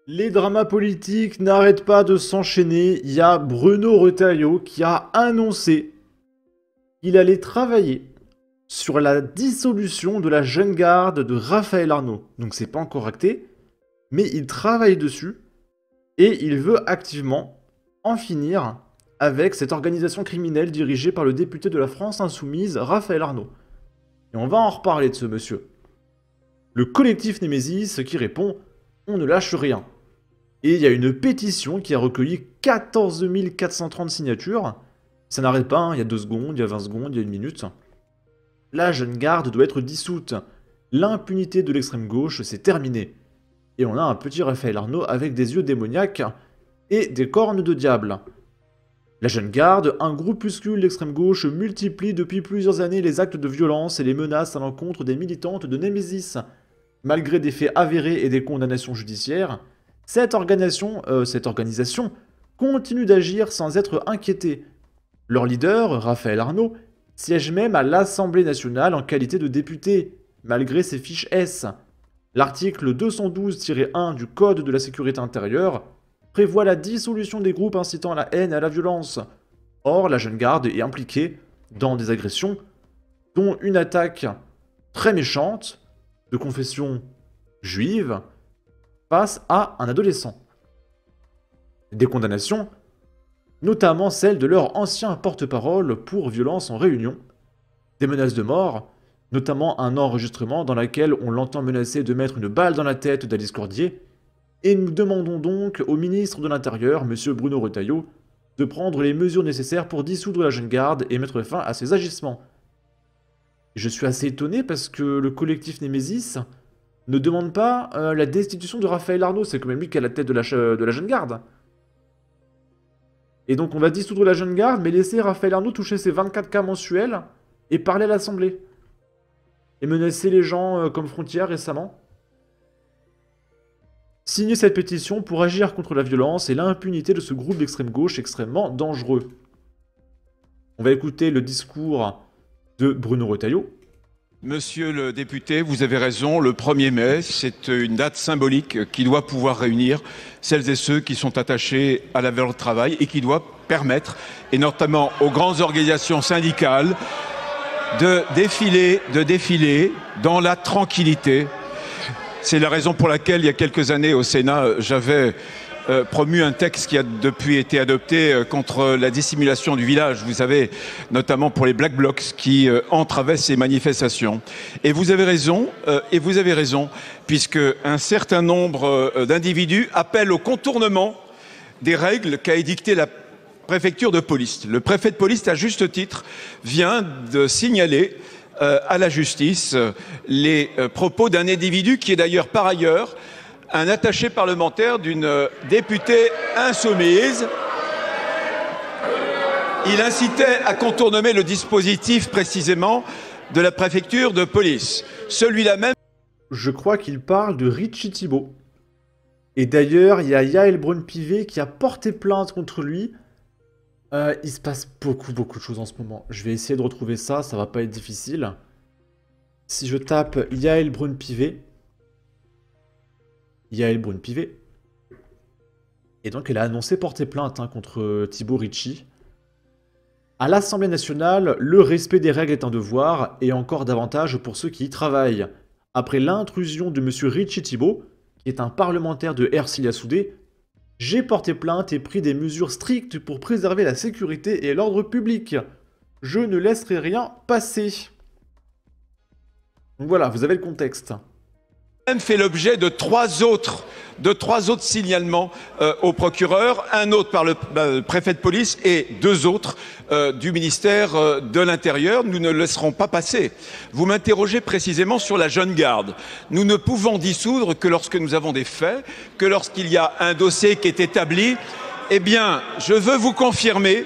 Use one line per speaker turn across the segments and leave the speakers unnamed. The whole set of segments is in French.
Les dramas politiques n'arrêtent pas de s'enchaîner. Il y a Bruno Retailleau qui a annoncé qu'il allait travailler sur la dissolution de la jeune garde de Raphaël Arnaud. Donc c'est pas encore acté, mais il travaille dessus et il veut activement en finir avec cette organisation criminelle dirigée par le député de la France Insoumise, Raphaël Arnaud. Et on va en reparler de ce monsieur. Le collectif Némésis qui répond « On ne lâche rien ». Et il y a une pétition qui a recueilli 14 430 signatures. Ça n'arrête pas, hein. Il y a 2 secondes, il y a 20 secondes, il y a 1 minute. La jeune garde doit être dissoute. L'impunité de l'extrême gauche, c'est terminé. Et on a un petit Raphaël Arnaud avec des yeux démoniaques et des cornes de diable. La jeune garde, un groupuscule d'extrême gauche, multiplie depuis plusieurs années les actes de violence et les menaces à l'encontre des militantes de Némésis. Malgré des faits avérés et des condamnations judiciaires, cette organisation continue d'agir sans être inquiétée. Leur leader, Raphaël Arnaud, siège même à l'Assemblée nationale en qualité de député, malgré ses fiches S. L'article 212-1 du Code de la sécurité intérieure prévoit la dissolution des groupes incitant à la haine et à la violence. Or, la jeune garde est impliquée dans des agressions, dont une attaque très méchante, de confession juive, face à un adolescent. Des condamnations, notamment celles de leur ancien porte-parole pour violence en réunion, des menaces de mort, notamment un enregistrement dans lequel on l'entend menacer de mettre une balle dans la tête d'Alice Cordier, et nous demandons donc au ministre de l'Intérieur, M. Bruno Retailleau, de prendre les mesures nécessaires pour dissoudre la jeune garde et mettre fin à ses agissements. Je suis assez étonné parce que le collectif Némésis ne demande pas la destitution de Raphaël Arnaud, c'est quand même lui qui est à la tête de la jeune garde. Et donc on va dissoudre la jeune garde, mais laisser Raphaël Arnaud toucher ses 24 cas mensuels et parler à l'Assemblée. Et menacer les gens comme Frontières récemment. Signer cette pétition pour agir contre la violence et l'impunité de ce groupe d'extrême gauche extrêmement dangereux. On va écouter le discours de Bruno Retailleau.
Monsieur le député, vous avez raison, le 1er mai, c'est une date symbolique qui doit pouvoir réunir celles et ceux qui sont attachés à la valeur du travail et qui doit permettre, et notamment aux grandes organisations syndicales, de défiler dans la tranquillité. C'est la raison pour laquelle, il y a quelques années au Sénat, j'avais promu un texte qui a depuis été adopté contre la dissimulation du village, vous savez, notamment pour les Black Blocs qui entravaient ces manifestations. Et vous avez raison, puisque un certain nombre d'individus appellent au contournement des règles qu'a édictées la préfecture de police. Le préfet de police, à juste titre, vient de signaler à la justice les propos d'un individu qui est d'ailleurs par ailleurs un attaché parlementaire d'une députée insoumise. Il incitait à contourner le dispositif précisément de la préfecture de police. Celui-là même...
Je crois qu'il parle de Richie Thibault. Et d'ailleurs, il y a Yael Braun-Pivet qui a porté plainte contre lui. Il se passe beaucoup de choses en ce moment. Je vais essayer de retrouver ça, ça va pas être difficile. Si je tape Yael Braun-Pivet... Et donc elle a annoncé porter plainte contre Thibault Richie. À l'Assemblée nationale, le respect des règles est un devoir, et encore davantage pour ceux qui y travaillent. Après l'intrusion de M. Richie Thibault, qui est un parlementaire de Ercilia Soudé, j'ai porté plainte et pris des mesures strictes pour préserver la sécurité et l'ordre public. Je ne laisserai rien passer. Donc voilà, vous avez le contexte.
Même fait l'objet de trois autres signalements au procureur, un autre par le préfet de police et 2 autres du ministère de l'Intérieur. Nous ne le laisserons pas passer. Vous m'interrogez précisément sur la jeune garde. Nous ne pouvons dissoudre que lorsque nous avons des faits, que lorsqu'il y a un dossier qui est établi. Eh bien, je veux vous confirmer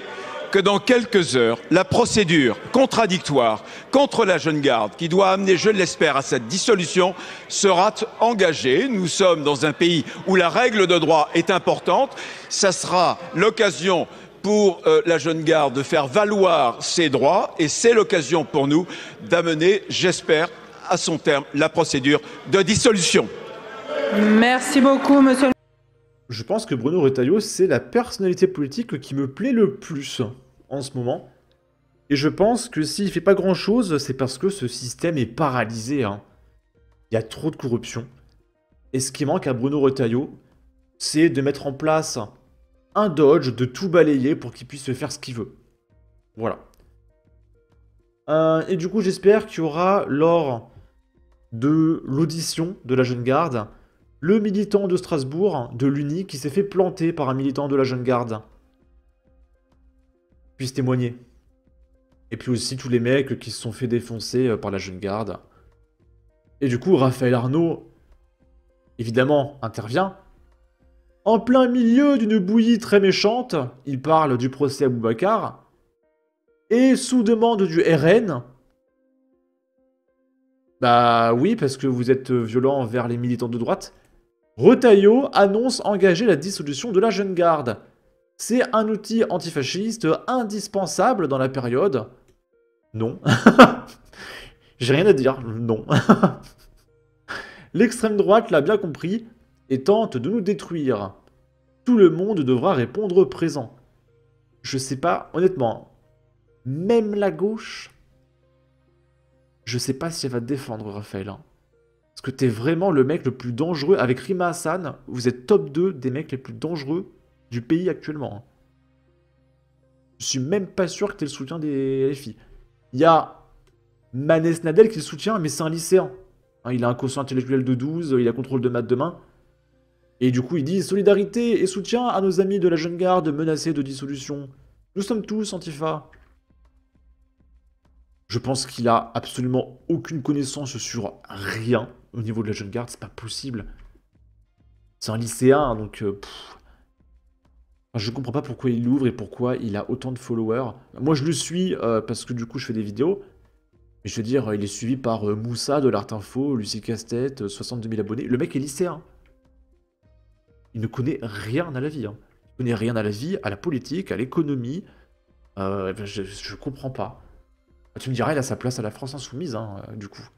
que dans quelques heures, la procédure contradictoire contre la jeune garde, qui doit amener, je l'espère, à cette dissolution, sera engagée. Nous sommes dans un pays où la règle de droit est importante. Ça sera l'occasion pour la jeune garde de faire valoir ses droits et c'est l'occasion pour nous d'amener, j'espère, à son terme la procédure de dissolution.
Merci beaucoup, monsieur.
Je pense que Bruno Retailleau, c'est la personnalité politique qui me plaît le plus en ce moment. Et je pense que s'il fait pas grand-chose, c'est parce que ce système est paralysé, hein. Il y a trop de corruption. Et ce qui manque à Bruno Retailleau, c'est de mettre en place un dodge, de tout balayer pour qu'il puisse faire ce qu'il veut. Voilà. Et du coup, j'espère qu'il y aura, lors de l'audition de la Jeune Garde, le militant de Strasbourg, de l'Uni, qui s'est fait planter par un militant de la Jeune Garde, puisse témoigner. Et puis aussi tous les mecs qui se sont fait défoncer par la Jeune Garde. Et du coup, Raphaël Arnaud, évidemment, intervient. En plein milieu d'une bouillie très méchante, il parle du procès à Boubacar. Et sous demande du RN, bah oui, parce que vous êtes violent envers les militants de droite, Retailleau annonce engager la dissolution de la Jeune Garde. C'est un outil antifasciste indispensable dans la période. Non. J'ai rien à dire, non. L'extrême droite l'a bien compris et tente de nous détruire. Tout le monde devra répondre présent. Je sais pas, honnêtement, même la gauche, je sais pas si elle va te défendre, Raphaël. Hein. Parce que t'es vraiment le mec le plus dangereux. Avec Rima Hassan, vous êtes top 2 des mecs les plus dangereux du pays actuellement. Hein. Je suis même pas sûr que t'aies le soutien des filles. Il y a Manès Nadel qui le soutient, mais c'est un lycéen. Hein, il a un quotient intellectuel de 12, il a contrôle de maths de main. Et du coup, il dit solidarité et soutien à nos amis de la Jeune Garde menacés de dissolution. Nous sommes tous Antifa. Je pense qu'il a absolument aucune connaissance sur rien au niveau de la Jeune Garde, c'est pas possible. C'est un lycéen, donc... Enfin, je comprends pas pourquoi il l'ouvre et pourquoi il a autant de followers. Moi, je le suis parce que du coup, je fais des vidéos. Mais je veux dire, il est suivi par Moussa de l'Art Info, Lucie Castet, 62 000 abonnés. Le mec est lycéen. Il ne connaît rien à la vie. Hein. Il connaît rien à la vie, à la politique, à l'économie. Je comprends pas. Tu me diras, il a sa place à la France Insoumise, hein, du coup.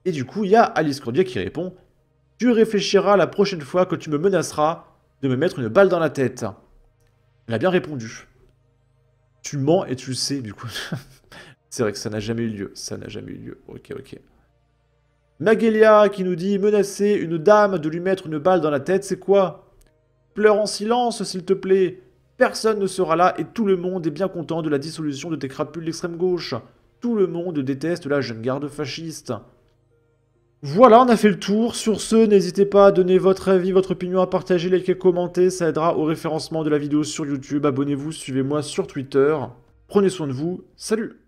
Et du coup, il y a Alice Cordier qui répond « Tu réfléchiras la prochaine fois que tu me menaceras de me mettre une balle dans la tête. » Elle a bien répondu. Tu mens et tu le sais, du coup. C'est vrai que ça n'a jamais eu lieu. Ça n'a jamais eu lieu. Ok, ok. Magelia qui nous dit « Menacer une dame de lui mettre une balle dans la tête, c'est quoi ? Pleure en silence, s'il te plaît. Personne ne sera là et tout le monde est bien content de la dissolution de tes crapules d'extrême gauche. Tout le monde déteste la Jeune Garde fasciste. » Voilà, on a fait le tour. Sur ce, n'hésitez pas à donner votre avis, votre opinion, à partager, liker, commenter. Ça aidera au référencement de la vidéo sur YouTube. Abonnez-vous, suivez-moi sur Twitter. Prenez soin de vous. Salut!